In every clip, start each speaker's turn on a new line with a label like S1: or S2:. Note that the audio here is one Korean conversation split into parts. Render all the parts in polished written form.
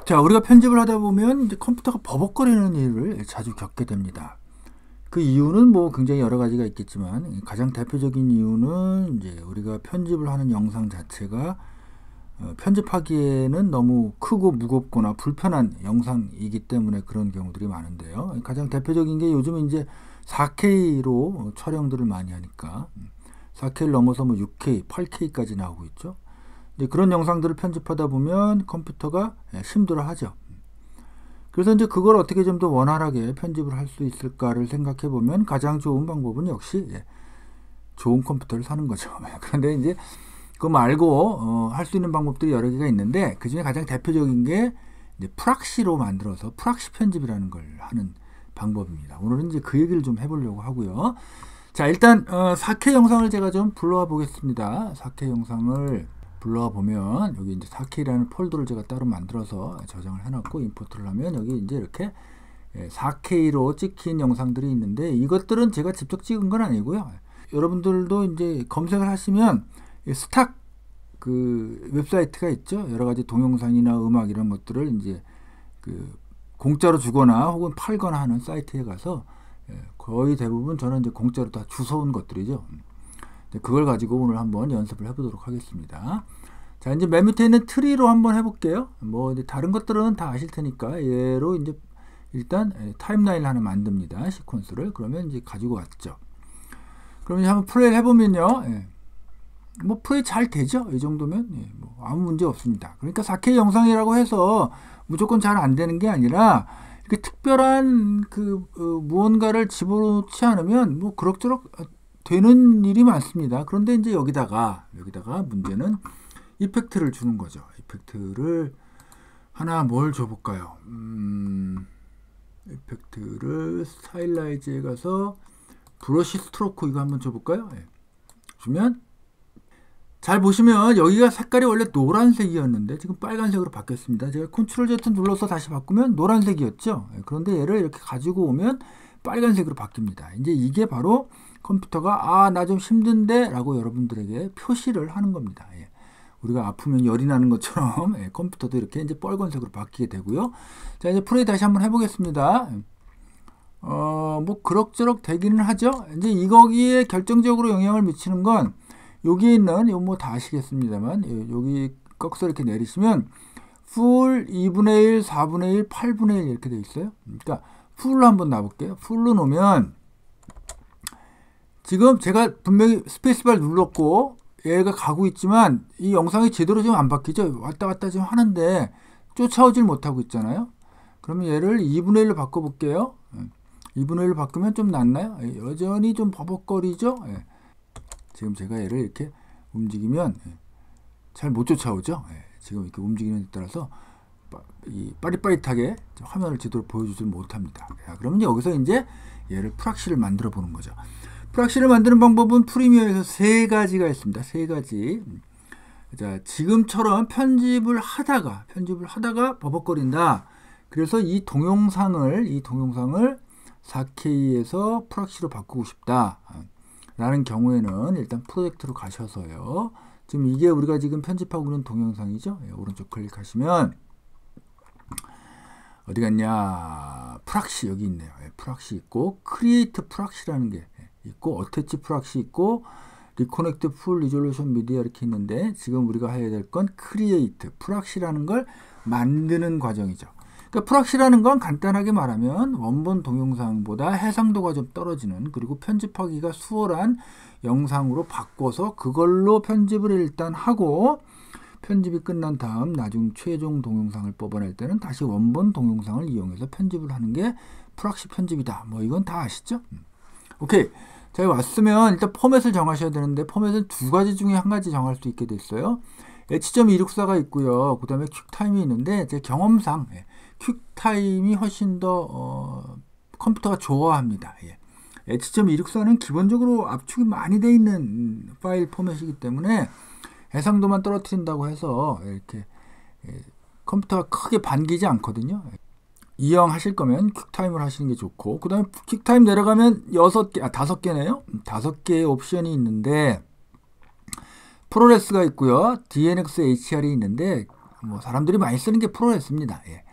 S1: 자, 우리가 편집을 하다 보면 이제 컴퓨터가 버벅거리는 일을 자주 겪게 됩니다. 그 이유는 뭐 굉장히 여러 가지가 있겠지만 가장 대표적인 이유는 이제 우리가 편집을 하는 영상 자체가 편집하기에는 너무 크고 무겁거나 불편한 영상이기 때문에 그런 경우들이 많은데요. 가장 대표적인 게 요즘 이제 4K로 촬영들을 많이 하니까 4K를 넘어서 뭐 6K, 8K까지 나오고 있죠. 이제 그런 영상들을 편집하다 보면 컴퓨터가 힘들어하죠. 그래서 이제 그걸 어떻게 좀 더 원활하게 편집을 할 수 있을까를 생각해 보면 가장 좋은 방법은 역시 좋은 컴퓨터를 사는 거죠. 그런데 이제 그거 말고 할 수 있는 방법들이 여러 개가 있는데 그 중에 가장 대표적인 게 이제 프락시로 만들어서 프락시 편집이라는 걸 하는 방법입니다. 오늘은 이제 그 얘기를 좀 해보려고 하고요. 자, 일단 4K 영상을 제가 좀 불러와 보겠습니다. 4K 영상을 불러와 보면 여기 이제 4K라는 폴더를 제가 따로 만들어서 저장을 해놨고 임포트를 하면 여기 이제 이렇게 4K로 찍힌 영상들이 있는데 이것들은 제가 직접 찍은 건 아니고요. 여러분들도 이제 검색을 하시면 스탁 그 웹사이트가 있죠. 여러 가지 동영상이나 음악 이런 것들을 이제 그 공짜로 주거나 혹은 팔거나 하는 사이트에 가서 거의 대부분 저는 이제 공짜로 다 주워온 것들이죠. 그걸 가지고 오늘 한번 연습을 해보도록 하겠습니다. 자, 이제 맨 밑에 있는 트리로 한번 해볼게요. 뭐 다른 것들은 다 아실 테니까 얘로 이제 일단 타임라인을 하나 만듭니다. 시퀀스를. 그러면 이제 가지고 왔죠. 그럼 이제 한번 플레이를 해보면요. 뭐 플레이 잘 되죠. 이 정도면 뭐 아무 문제 없습니다. 그러니까 4K 영상이라고 해서 무조건 잘 안 되는 게 아니라 이렇게 특별한 그 무언가를 집어넣지 않으면 뭐 그럭저럭 되는 일이 많습니다. 그런데 이제 여기다가 문제는 이펙트를 주는 거죠. 이펙트를 하나 뭘 줘볼까요? 이펙트를 스타일라이즈에 가서 브러쉬 스트로크 이거 한번 줘볼까요? 주면 잘 보시면 여기가 색깔이 원래 노란색이었는데 지금 빨간색으로 바뀌었습니다. 제가 컨트롤 Z 눌러서 다시 바꾸면 노란색이었죠. 그런데 얘를 이렇게 가지고 오면 빨간색으로 바뀝니다. 이제 이게 바로 컴퓨터가 나 좀 힘든데 라고 여러분들에게 표시를 하는 겁니다. 우리가 아프면 열이 나는 것처럼 컴퓨터도 이렇게 이제 빨간색으로 바뀌게 되고요. 자, 이제 플레이 다시 한번 해보겠습니다. 뭐 그럭저럭 되기는 하죠. 이제 이거기에 결정적으로 영향을 미치는 건 여기에 있는 요 뭐 다 아시겠습니다만 여기 꺾어서 이렇게 내리시면 풀 2분의 1, 4분의 1, 8분의 1 이렇게 되어 있어요. 그러니까 풀로 한번 놔볼게요. 풀로 놓으면 지금 제가 분명히 스페이스바를 눌렀고 얘가 가고 있지만 이 영상이 제대로 지금 안 바뀌죠. 왔다 갔다 지금 하는데 쫓아오질 못하고 있잖아요. 그러면 얘를 2분의 1로 바꿔볼게요. 2분의 1로 바꾸면 좀 낫나요? 여전히 좀 버벅거리죠. 지금 제가 얘를 이렇게 움직이면 잘 못 쫓아오죠. 지금 이렇게 움직이는 데 따라서 빠릿빠릿하게 화면을 제대로 보여주지 못합니다. 그러면 여기서 이제 얘를 프락시를 만들어 보는 거죠. 프락시를 만드는 방법은 프리미어에서 세 가지가 있습니다. 세 가지. 자, 지금처럼 편집을 하다가 버벅거린다. 그래서 이 동영상을 4K에서 프락시로 바꾸고 싶다. 라는 경우에는 일단 프로젝트로 가셔서요. 지금 이게 우리가 지금 편집하고 있는 동영상이죠. 오른쪽 클릭하시면 어디 갔냐? 프락시 여기 있네요. 프락시 있고 크리에이트 프락시라는 게 있고 어태치 프락시 있고 리코넥트 풀 리졸루션 미디어 이렇게 있는데 지금 우리가 해야 될 건 크리에이트 프락시라는 걸 만드는 과정이죠. 그러니까 프락시라는 건 간단하게 말하면 원본 동영상보다 해상도가 좀 떨어지는 그리고 편집하기가 수월한 영상으로 바꿔서 그걸로 편집을 일단 하고 편집이 끝난 다음 나중 최종 동영상을 뽑아낼 때는 다시 원본 동영상을 이용해서 편집을 하는 게 프락시 편집이다. 뭐 이건 다 아시죠? 오케이. 자, 왔으면 일단 포맷을 정하셔야 되는데 포맷은 두 가지 중에 한 가지 정할 수 있게 됐어요. H.264가 있고요. 그 다음에 퀵타임이 있는데 제 경험상 퀵타임이 훨씬 더 컴퓨터가 좋아합니다. H.264는 기본적으로 압축이 많이 돼 있는 파일 포맷이기 때문에 해상도만 떨어뜨린다고 해서 이렇게 컴퓨터가 크게 반기지 않거든요. 이용 하실 거면 퀵타임을 하시는 게 좋고 그 다음에 퀵타임 내려가면 5개네요. 5개의 옵션이 있는데 프로레스가 있고요. DNX HR이 있는데 뭐 사람들이 많이 쓰는 게 프로레스입니다. 예.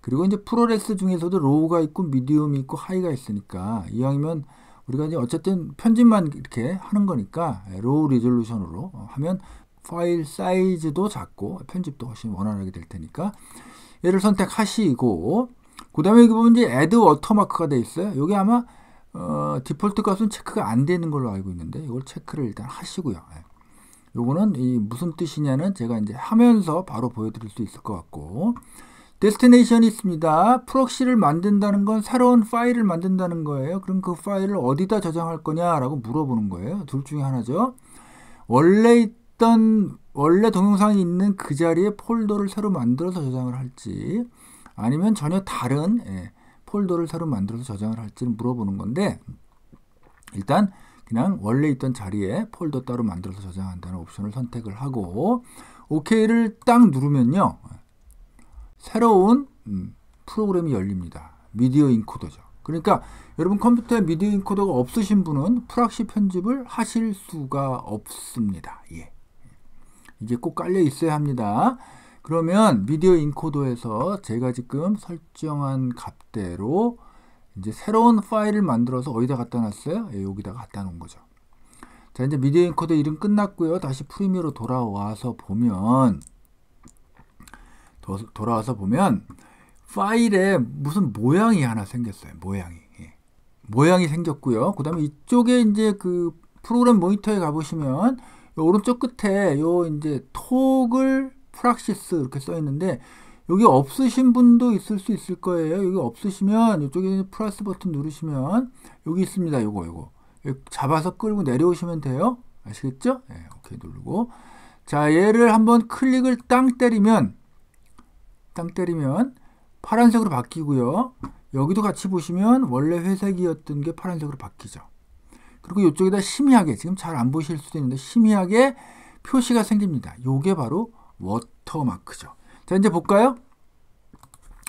S1: 그리고 이제 프로레스 중에서도 로우가 있고 미디움이 있고 하이가 있으니까 이왕이면 우리가 이제 어쨌든 편집만 이렇게 하는 거니까 로우 리졸루션으로 하면 파일 사이즈도 작고 편집도 훨씬 원활하게 될 테니까 얘를 선택하시고, 그 다음에 여기 보면 이제 add 워터마크가 돼 있어요. 여기 아마 디폴트 값은 체크가 안 되는 걸로 알고 있는데 이걸 체크를 일단 하시고요. 요거는 이 무슨 뜻이냐는 제가 이제 하면서 바로 보여드릴 수 있을 것 같고, 데스티네이션이 있습니다. 프록시를 만든다는 건 새로운 파일을 만든다는 거예요. 그럼 그 파일을 어디다 저장할 거냐라고 물어보는 거예요. 둘 중에 하나죠. 원래 동영상이 있는 그 자리에 폴더를 새로 만들어서 저장을 할지, 아니면 전혀 다른 폴더를 새로 만들어서 저장을 할지를 물어보는 건데, 일단 그냥 원래 있던 자리에 폴더 따로 만들어서 저장한다는 옵션을 선택을 하고 OK를 딱 누르면요, 새로운 프로그램이 열립니다. 미디어 인코더죠. 그러니까 여러분 컴퓨터에 미디어 인코더가 없으신 분은 프락시 편집을 하실 수가 없습니다. 예. 이게 꼭 깔려 있어야 합니다. 그러면 미디어 인코더에서 제가 지금 설정한 값대로 이제 새로운 파일을 만들어서 어디다 갖다 놨어요? 예, 여기다 갖다 놓은 거죠. 자, 이제 미디어 인코더 일은 끝났고요. 다시 프리미어로 돌아와서 보면 파일에 무슨 모양이 하나 생겼어요. 모양이 생겼고요. 그 다음에 이쪽에 이제 그 프로그램 모니터에 가보시면 오른쪽 끝에 요 이제 토글 프락시스 이렇게 써 있는데, 여기 없으신 분도 있을 수 있을 거예요. 여기 없으시면 이쪽에 플러스 버튼 누르시면 여기 있습니다. 요거 잡아서 끌고 내려오시면 돼요. 아시겠죠? 네, 오케이 누르고, 자, 얘를 한번 클릭을 땅 때리면 파란색으로 바뀌고요. 여기도 같이 보시면 원래 회색이었던 게 파란색으로 바뀌죠. 그리고 이쪽에다 심의하게, 지금 잘 안 보실 수도 있는데 심의하게 표시가 생깁니다. 요게 바로 워터마크죠. 자, 이제 볼까요?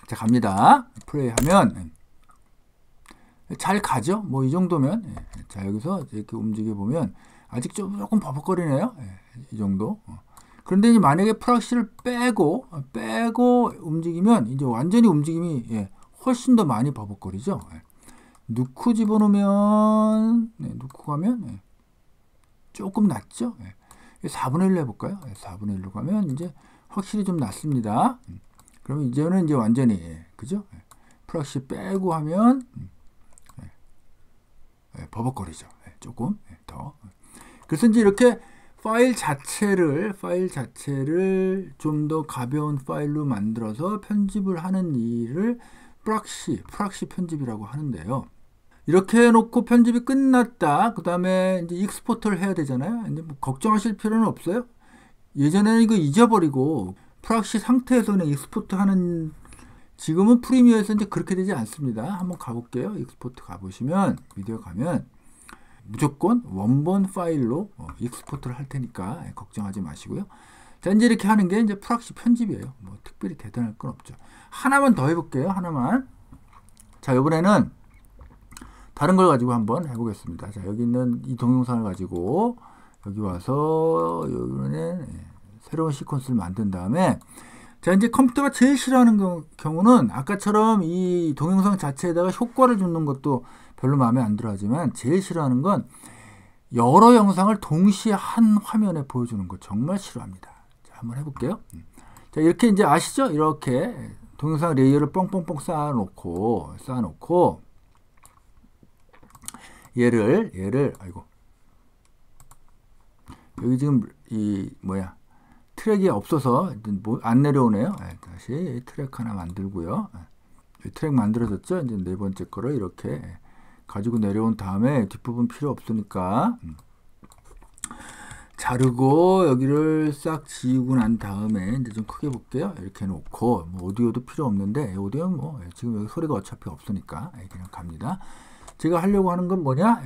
S1: 자, 갑니다. 플레이하면 잘 가죠? 뭐 이 정도면. 자, 여기서 이렇게 움직여 보면 아직 조금 버벅거리네요. 이 정도. 그런데 이제 만약에 프락시를 빼고 움직이면 이제 완전히 움직임이 훨씬 더 많이 버벅거리죠. 넣고 집어넣으면 넣고 가면 조금 낮죠. 4분의 1로 해볼까요? 4분의 1로 가면 이제 확실히 좀 낮습니다. 그러면 이제는 이제 완전히 그죠? 프락시 빼고 하면 버벅거리죠. 조금 더. 그래서 이제 이렇게 파일 자체를 좀 더 가벼운 파일로 만들어서 편집을 하는 일을 프락시 편집이라고 하는데요. 이렇게 해놓고 편집이 끝났다. 그 다음에 이제 익스포트를 해야 되잖아요. 근데 뭐 걱정하실 필요는 없어요. 예전에는 이거 잊어버리고 프락시 상태에서는 익스포트 하는, 지금은 프리미어에서 이제 그렇게 되지 않습니다. 한번 가볼게요. 익스포트 가보시면, 비디오 가면 무조건 원본 파일로 익스포트를 할 테니까 걱정하지 마시고요. 자, 이제 이렇게 하는 게 이제 프락시 편집이에요. 뭐 특별히 대단할 건 없죠. 하나만 더 해볼게요. 하나만. 자, 이번에는 다른 걸 가지고 한번 해보겠습니다. 자, 여기 있는 이 동영상을 가지고 여기 와서 여기는 새로운 시퀀스를 만든 다음에, 자, 이제 컴퓨터가 제일 싫어하는 경우는 아까처럼 이 동영상 자체에다가 효과를 주는 것도 별로 마음에 안 들어 하지만, 제일 싫어하는 건 여러 영상을 동시에 한 화면에 보여주는 거 정말 싫어합니다. 자, 한번 해볼게요. 자, 이렇게 이제 아시죠? 이렇게 동영상 레이어를 뻥뻥뻥 쌓아놓고 얘를 아이고, 여기 지금 이 트랙이 없어서 안 내려오네요. 다시 트랙 하나 만들고요. 트랙 만들어졌죠? 이제 네 번째 거를 이렇게 가지고 내려온 다음에 뒷부분 필요 없으니까 자르고 여기를 싹 지우고 난 다음에 이제 좀 크게 볼게요. 이렇게 놓고, 뭐 오디오도 필요 없는데, 오디오는 뭐 지금 여기 소리가 어차피 없으니까 그냥 갑니다. 제가 하려고 하는 건 뭐냐?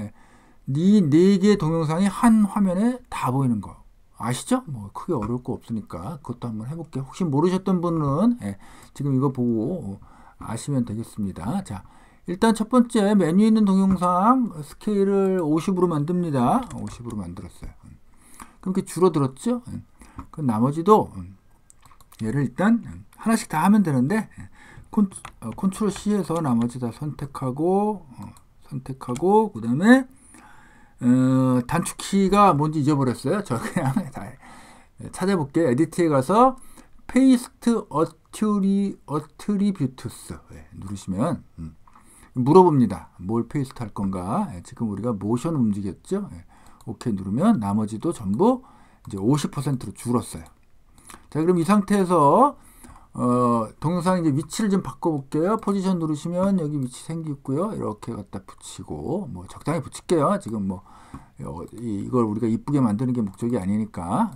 S1: 네 개의 동영상이 한 화면에 다 보이는 거. 아시죠? 뭐 크게 어려울 거 없으니까 그것도 한번 해볼게요. 혹시 모르셨던 분은 지금 이거 보고 아시면 되겠습니다. 자, 일단 첫 번째 메뉴에 있는 동영상 스케일을 50으로 만듭니다. 50으로 만들었어요. 그렇게 줄어들었죠? 그 나머지도 얘를 일단 하나씩 다 하면 되는데 컨트롤 C에서 나머지 다 선택하고 그 다음에 단축키가 뭔지 잊어버렸어요. 저 그냥 다 찾아볼게요. 에디트에 가서 페이스트 어트리뷰트스 누르시면 물어봅니다. 뭘 페이스트 할 건가? 지금 우리가 모션 움직였죠? 오케이 누르면 나머지도 전부 이제 50%로 줄었어요. 자, 그럼 이 상태에서 동영상 이제 위치를 좀 바꿔볼게요. 포지션 누르시면 여기 위치 생기고요. 이렇게 갖다 붙이고 뭐 적당히 붙일게요. 지금 뭐 이걸 우리가 이쁘게 만드는 게 목적이 아니니까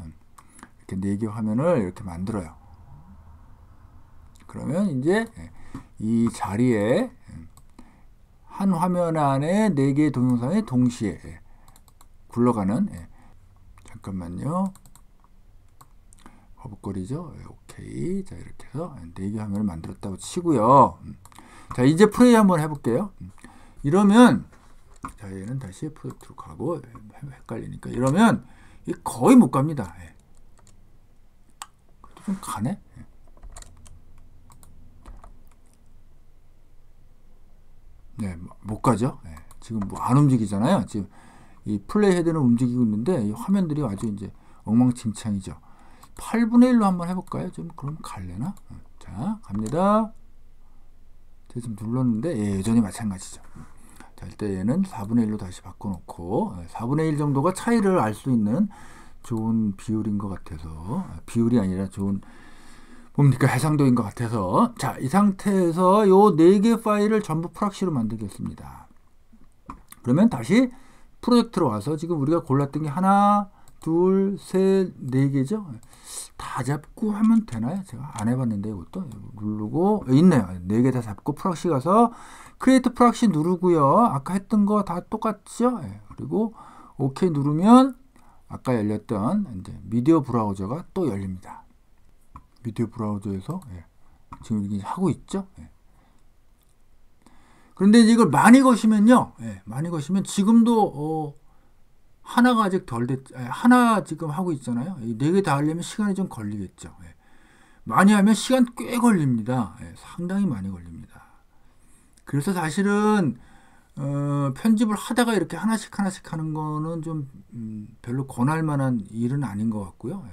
S1: 이렇게 4개 화면을 이렇게 만들어요. 그러면 이제 이 자리에 한 화면 안에 4개의 동영상이 동시에 굴러가는 잠깐만요. 버벅거리죠? 오케이. 자, 이렇게 해서 4개 화면을 만들었다고 치고요. 자, 이제 플레이 한번 해볼게요. 이러면 자, 얘는 다시 프로젝트로 가고 헷갈리니까 이러면 거의 못 갑니다. 그래도 좀 가네. 네, 못 가죠. 지금 뭐 안 움직이잖아요. 지금 이 플레이 헤드는 움직이고 있는데 이 화면들이 아주 이제 엉망진창이죠. 8분의 1로 한번 해볼까요? 좀 그럼 갈래나? 자, 갑니다. 제가 지금 눌렀는데 여전히 마찬가지죠. 자, 일단 얘는 4분의 1로 다시 바꿔놓고 4분의 1 정도가 차이를 알 수 있는 좋은 비율인 것 같아서 비율이 아니라 좋은 뭡니까 해상도인 것 같아서 자, 이 상태에서 요 4개 파일을 전부 프락시로 만들겠습니다. 그러면 다시 프로젝트로 와서 지금 우리가 골랐던 게 하나, 둘, 셋, 4개죠. 다 잡고 하면 되나요? 제가 안 해봤는데 이것도 누르고 있네요. 4개 다 잡고 프락시 가서 크리에이트 프락시 누르고요. 아까 했던 거 다 똑같죠? 그리고 오케이 누르면 아까 열렸던 이제 미디어 브라우저가 또 열립니다. 미디어 브라우저에서 지금 이게 하고 있죠. 그런데 이걸 많이 거시면요, 많이 거시면 지금도 하나가 아직 덜 됐, 하나 지금 하고 있잖아요. 이 4개 다 하려면 시간이 좀 걸리겠죠. 많이 하면 시간 꽤 걸립니다. 상당히 많이 걸립니다. 그래서 사실은 편집을 하다가 이렇게 하나씩 하는 거는 좀 별로 권할 만한 일은 아닌 것 같고요.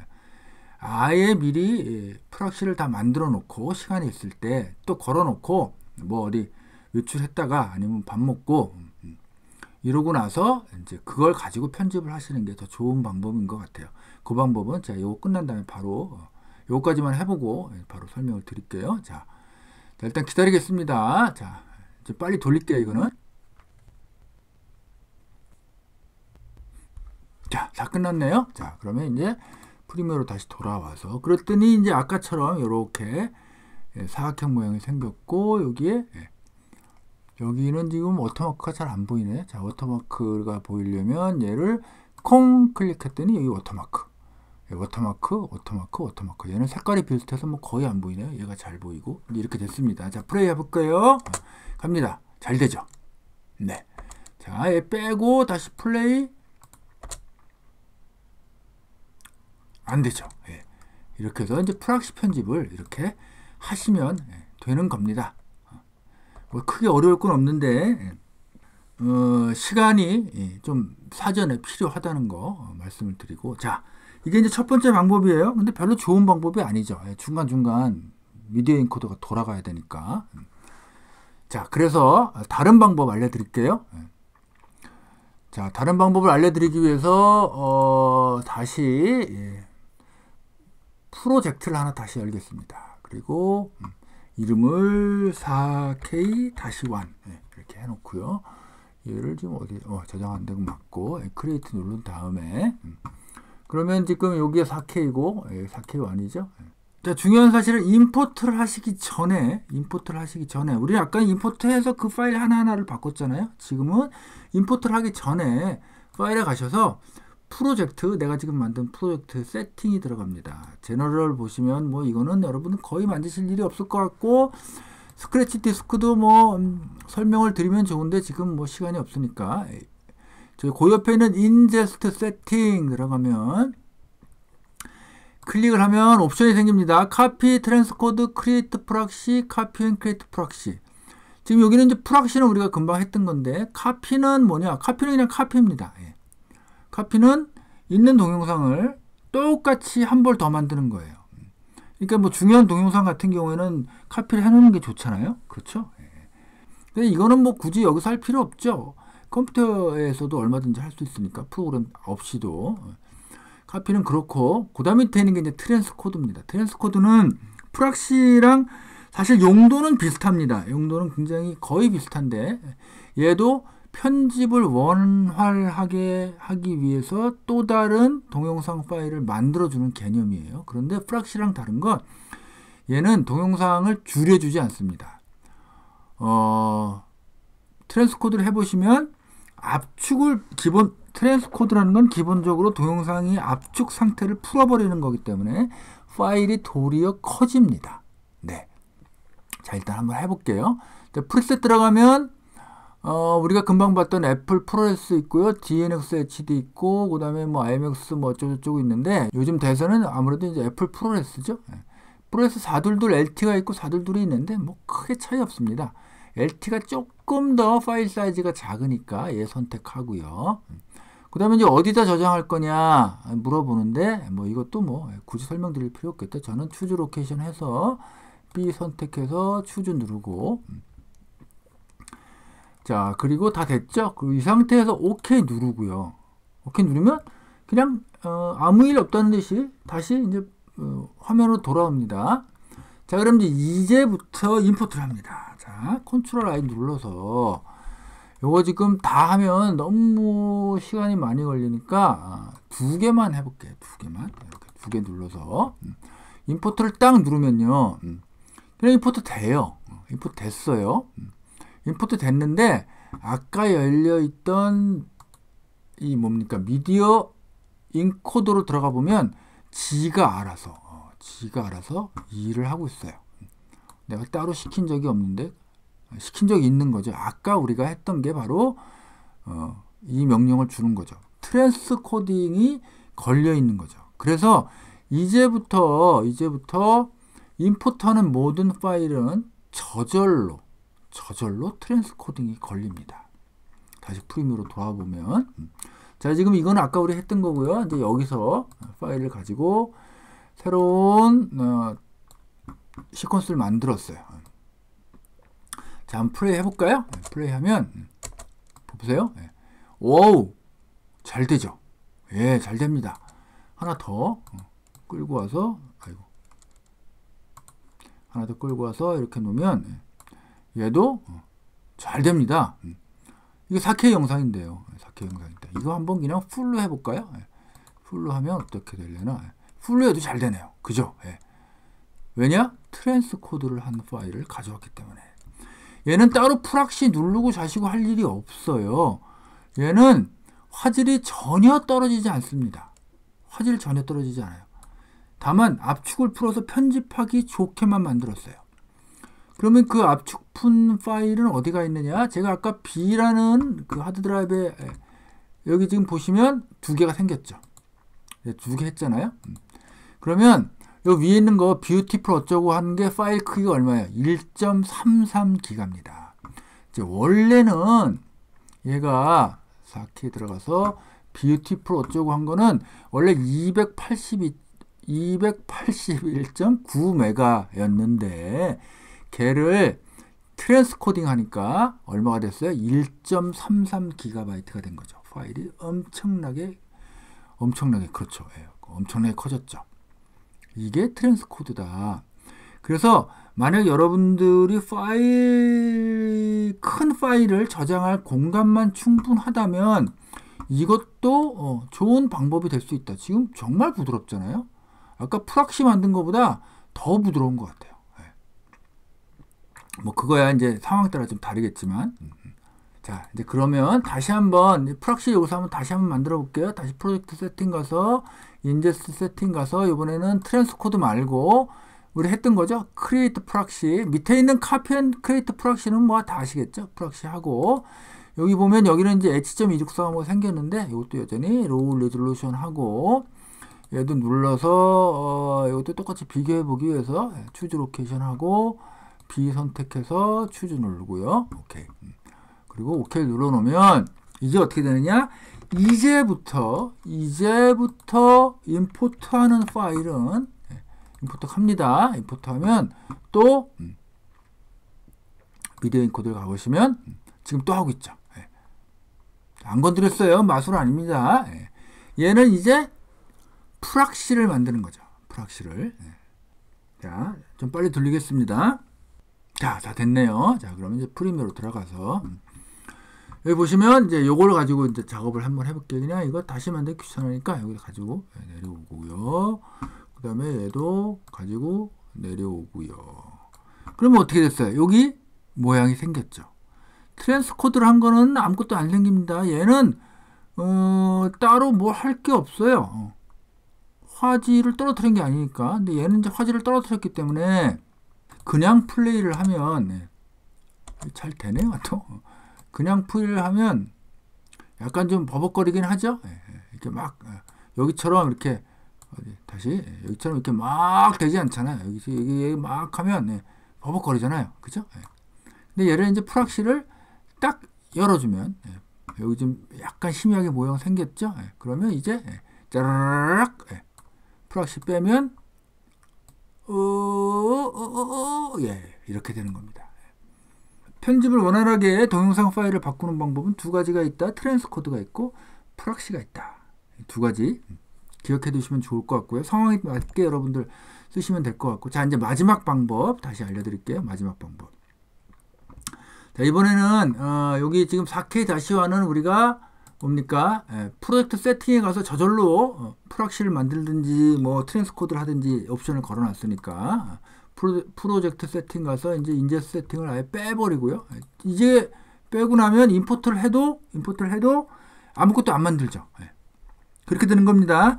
S1: 아예 미리 프락시를 다 만들어 놓고 시간이 있을 때 또 걸어 놓고 뭐 어디 외출했다가 아니면 밥 먹고 이러고 나서 이제 그걸 가지고 편집을 하시는 게 더 좋은 방법인 것 같아요. 그 방법은 제가 이거 끝난 다음에 바로 요거까지만 해보고 바로 설명을 드릴게요. 자, 일단 기다리겠습니다. 자, 이제 빨리 돌릴게요. 이거는 자, 다 끝났네요. 자, 그러면 이제 프리미어로 다시 돌아와서 그랬더니 이제 아까처럼 이렇게 사각형 모양이 생겼고 여기는 지금 워터마크가 잘 안 보이네. 자, 워터마크가 보이려면 얘를 콩 클릭했더니 여기 워터마크 얘는 색깔이 비슷해서 뭐 거의 안 보이네요. 얘가 잘 보이고 이렇게 됐습니다. 자, 플레이 해볼까요? 갑니다. 잘 되죠? 네. 자, 얘 빼고 다시 플레이 안 되죠. 이렇게 해서 이제 프락시 편집을 이렇게 하시면 되는 겁니다. 뭐 크게 어려울 건 없는데 시간이 좀 사전에 필요하다는 거 말씀을 드리고 자, 이게 이제 첫 번째 방법이에요. 근데 별로 좋은 방법이 아니죠. 중간중간 미디어 인코더가 돌아가야 되니까. 자, 그래서 다른 방법 알려드릴게요. 자, 다른 방법을 알려드리기 위해서 다시 프로젝트를 하나 다시 열겠습니다. 그리고 이름을 4K-1 이렇게 해놓고요. 얘를 지금 어디 저장한 데고 맞고 크리에이트 누른 다음에 그러면 지금 여기에 4K고 4K1이죠. 자, 중요한 사실은 임포트를 하시기 전에 우리 아까 임포트해서 그 파일 하나하나를 바꿨잖아요. 지금은 임포트를 하기 전에 파일에 가셔서 프로젝트, 내가 지금 만든 프로젝트 세팅이 들어갑니다. 제너럴 보시면 뭐 이거는 여러분은 거의 만드실 일이 없을 것 같고 스크래치 디스크도 뭐 설명을 드리면 좋은데 지금 뭐 시간이 없으니까 저희 그 옆에 있는 인제스트 세팅 들어가면 클릭을 하면 옵션이 생깁니다. 카피, 트랜스코드, 크리에이트 프락시, 카피 앤 크리에이트 프락시. 지금 여기는 이제 프락시는 우리가 금방 했던 건데, 카피는 뭐냐? 카피는 그냥 카피입니다. 예. 카피는 있는 동영상을 똑같이 한 벌 더 만드는 거예요. 그러니까 뭐 중요한 동영상 같은 경우에는 카피를 해놓는 게 좋잖아요. 그렇죠? 예. 근데 이거는 뭐 굳이 여기서 할 필요 없죠. 컴퓨터에서도 얼마든지 할 수 있으니까, 프로그램 없이도. 카피는 그렇고, 그 다음에 밑에 있는 게 이제 트랜스코드입니다. 트랜스코드는 프락시랑 사실 용도는 비슷합니다. 용도는 굉장히 거의 비슷한데, 얘도 편집을 원활하게 하기 위해서 또 다른 동영상 파일을 만들어주는 개념이에요. 그런데 프락시랑 다른 건 얘는 동영상을 줄여주지 않습니다. 트랜스코드를 해보시면 압축을 트랜스코드라는 건 기본적으로 동영상이 압축 상태를 풀어버리는 거기 때문에 파일이 도리어 커집니다. 네. 자, 일단 한번 해볼게요. 프리셋 들어가면 우리가 금방 봤던 애플 프로레스 있고요. DNX HD 있고, 그 다음에 뭐 IMAX 뭐 어쩌고저쩌고 있는데, 요즘 대세는 아무래도 이제 애플 프로레스죠. 프로레스 422 LT가 있고 422이 있는데, 뭐 크게 차이 없습니다. LT가 조금 더 파일 사이즈가 작으니까 얘 선택하고요. 그 다음에 이제 어디다 저장할 거냐 물어보는데, 뭐 이것도 뭐 굳이 설명드릴 필요 없겠다. 저는 추즈 로케이션 해서 B 선택해서 추즈 누르고, 자, 그리고 다 됐죠? 이 상태에서 OK 누르고요. OK 누르면 그냥 아무 일 없다는 듯이 다시 이제 화면으로 돌아옵니다. 자, 그럼 이제부터 임포트를 합니다. 자, 컨트롤 I 눌러서 요거 지금 다 하면 너무 시간이 많이 걸리니까 두 개만 해볼게요. 두 개만. 이렇게 두 개 눌러서 임포트를 딱 누르면요. 그냥 임포트 돼요. 임포트 됐어요. 임포트 됐는데 아까 열려있던 이 뭡니까? 미디어 인코더로 들어가 보면 지가 알아서 일을 하고 있어요. 내가 따로 시킨 적이 없는데 시킨 적이 있는 거죠. 아까 우리가 했던 게 바로 이 명령을 주는 거죠. 트랜스코딩이 걸려 있는 거죠. 그래서 이제부터 임포트하는 모든 파일은 저절로 트랜스코딩이 걸립니다. 다시 프리미어로 돌아보면, 자, 지금 이건 아까 우리 했던 거고요. 이제 여기서 파일을 가지고 새로운 시퀀스를 만들었어요. 자, 한번 플레이 해볼까요? 플레이 하면 보세요. 오우, 잘 되죠? 예, 잘 됩니다. 하나 더 끌고 와서, 하나 더 끌고 와서 이렇게 놓으면 얘도 잘 됩니다. 이게 4K 영상인데요. 4K 영상인데 이거 한번 그냥 풀로 해볼까요? 풀로 하면 어떻게 되려나? 풀로 해도 잘 되네요. 그죠? 왜냐? 트랜스코드를 한 파일을 가져왔기 때문에. 얘는 따로 프락시 누르고 자시고 할 일이 없어요. 얘는 화질이 전혀 떨어지지 않습니다. 화질이 전혀 떨어지지 않아요. 다만 압축을 풀어서 편집하기 좋게만 만들었어요. 그러면 그 압축푼 파일은 어디가 있느냐? 제가 아까 B라는 그 하드드라이브에 여기 지금 보시면 두 개가 생겼죠. 두 개 했잖아요. 그러면 여기 위에 있는 거 뷰티풀 어쩌고 하는 게 파일 크기가 얼마예요? 1.33기가입니다. 이제 원래는 얘가 4K 들어가서 뷰티풀 어쩌고 한 거는 원래 281.9메가였는데 걔를 트랜스코딩 하니까 얼마가 됐어요? 1.33기가바이트가 된 거죠. 파일이 엄청나게 그렇죠. 엄청나게 커졌죠. 이게 트랜스코드다. 그래서 만약 여러분들이 큰 파일을 저장할 공간만 충분하다면 이것도 좋은 방법이 될 수 있다. 지금 정말 부드럽잖아요. 아까 프락시 만든 것보다 더 부드러운 것 같아요. 뭐 그거야 이제 상황 따라 좀 다르겠지만, 자, 이제 그러면 다시 한번 프락시 여기서 한번 다시 한번 만들어 볼게요. 다시 프로젝트 세팅 가서 인제스트 세팅 가서 이번에는 트랜스코드 말고 우리 했던 거죠. 크리에이트 프락시 밑에 있는 카피 앤 크리에이트 프락시는 뭐 다 아시겠죠. 프락시 하고 여기 보면 여기는 이제 H.264가 뭐 생겼는데 이것도 여전히 로우 레졸루션 하고 얘도 눌러서 이것도 똑같이 비교해 보기 위해서 추즈 로케이션 하고 B 선택해서 추즈 누르고요. 오케이. 그리고 오케이 눌러 놓으면 이제 어떻게 되느냐? 이제부터 임포트하는 파일은 임포트 합니다. 임포트 하면 또 미디어 인코드를 가보시면 지금 또 하고 있죠. 안 건드렸어요. 마술 아닙니다. 얘는 이제 프락시를 만드는 거죠. 프락시를. 자, 좀 빨리 돌리겠습니다. 자, 다 됐네요. 자, 그러면 이제 프리미어로 들어가서 여기 보시면 이제 요걸 가지고 이제 작업을 한번 해볼게요. 그냥 이거 다시 만들기 귀찮으니까 여기 가지고 내려오고요. 그 다음에 얘도 가지고 내려오고요. 그러면 어떻게 됐어요? 여기 모양이 생겼죠. 트랜스코드를 한 거는 아무것도 안 생깁니다. 얘는 따로 뭐 할 게 없어요. 화질을 떨어뜨린 게 아니니까. 근데 얘는 이제 화질을 떨어뜨렸기 때문에 그냥 플레이를 하면 잘 되네요. 또 그냥 플레이를 하면 약간 좀 버벅거리긴 하죠. 이렇게 막 여기처럼 이렇게 다시 여기처럼 이렇게 막 되지 않잖아요. 여기 막 하면 버벅거리잖아요. 그죠? 근데 얘를 이제 프락시를 딱 열어주면 여기 좀 약간 희미하게 모양 생겼죠? 그러면 이제 짜라락 프락시 빼면 이렇게 되는 겁니다. 편집을 원활하게 동영상 파일을 바꾸는 방법은 두 가지가 있다. 트랜스코드가 있고 프락시가 있다. 두 가지 기억해 두시면 좋을 것 같고요. 상황에 맞게 여러분들 쓰시면 될 것 같고. 자, 이제 마지막 방법 다시 알려드릴게요. 마지막 방법. 자, 이번에는 여기 지금 4K 다시와는 우리가 뭡니까? 프로젝트 세팅에 가서 저절로 프락시를 만들든지 뭐 트랜스코드를 하든지 옵션을 걸어놨으니까 프로젝트 세팅 가서 이제 인제스 세팅을 아예 빼버리고요. 이제 빼고 나면 임포트를 해도 아무것도 안 만들죠. 그렇게 되는 겁니다.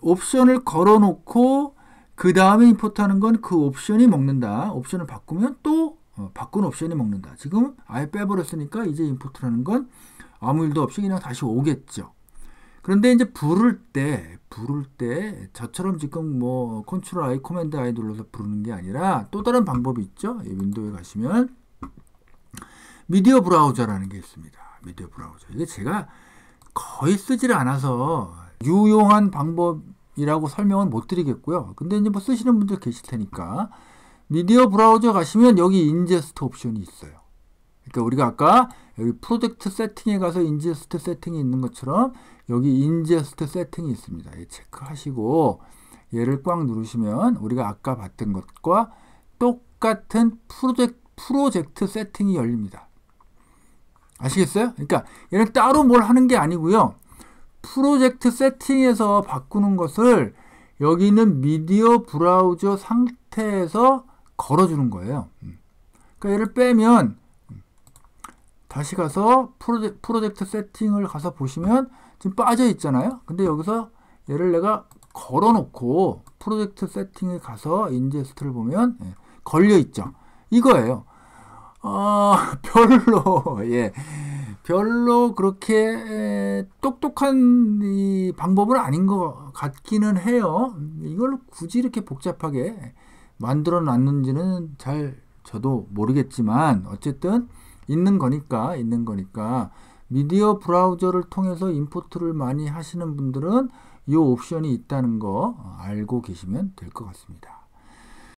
S1: 옵션을 걸어놓고 그 다음에 임포트하는 건 그 옵션이 먹는다. 옵션을 바꾸면 또 바꾼 옵션이 먹는다. 지금 아예 빼버렸으니까 이제 임포트라는 건 아무 일도 없이 그냥 다시 오겠죠. 그런데 이제 부를 때 저처럼 지금 뭐 컨트롤 I, 코맨드 I 눌러서 부르는 게 아니라 또 다른 방법이 있죠. 윈도우에 가시면 미디어 브라우저라는 게 있습니다. 미디어 브라우저. 이게 제가 거의 쓰지를 않아서 유용한 방법이라고 설명은 못 드리겠고요. 근데 이제 뭐 쓰시는 분들 계실 테니까 미디어 브라우저 가시면 여기 인제스트 옵션이 있어요. 그러니까 우리가 아까 여기 프로젝트 세팅에 가서 인제스트 세팅이 있는 것처럼 여기 인제스트 세팅이 있습니다. 체크하시고 얘를 꽉 누르시면 우리가 아까 봤던 것과 똑같은 프로젝트 세팅이 열립니다. 아시겠어요? 그러니까 얘는 따로 뭘 하는 게 아니고요. 프로젝트 세팅에서 바꾸는 것을 여기 있는 미디어 브라우저 상태에서 걸어주는 거예요. 그러니까 얘를 빼면 다시 가서 프로젝트 세팅을 가서 보시면 지금 빠져 있잖아요. 근데 여기서 얘를 내가 걸어놓고 프로젝트 세팅에 가서 인제스트를 보면 걸려 있죠. 이거예요. 별로 그렇게 똑똑한 이 방법은 아닌 것 같기는 해요. 이걸 굳이 이렇게 복잡하게 만들어 놨는지는 잘 저도 모르겠지만 어쨌든 있는 거니까 미디어 브라우저를 통해서 임포트를 많이 하시는 분들은 이 옵션이 있다는 거 알고 계시면 될 것 같습니다.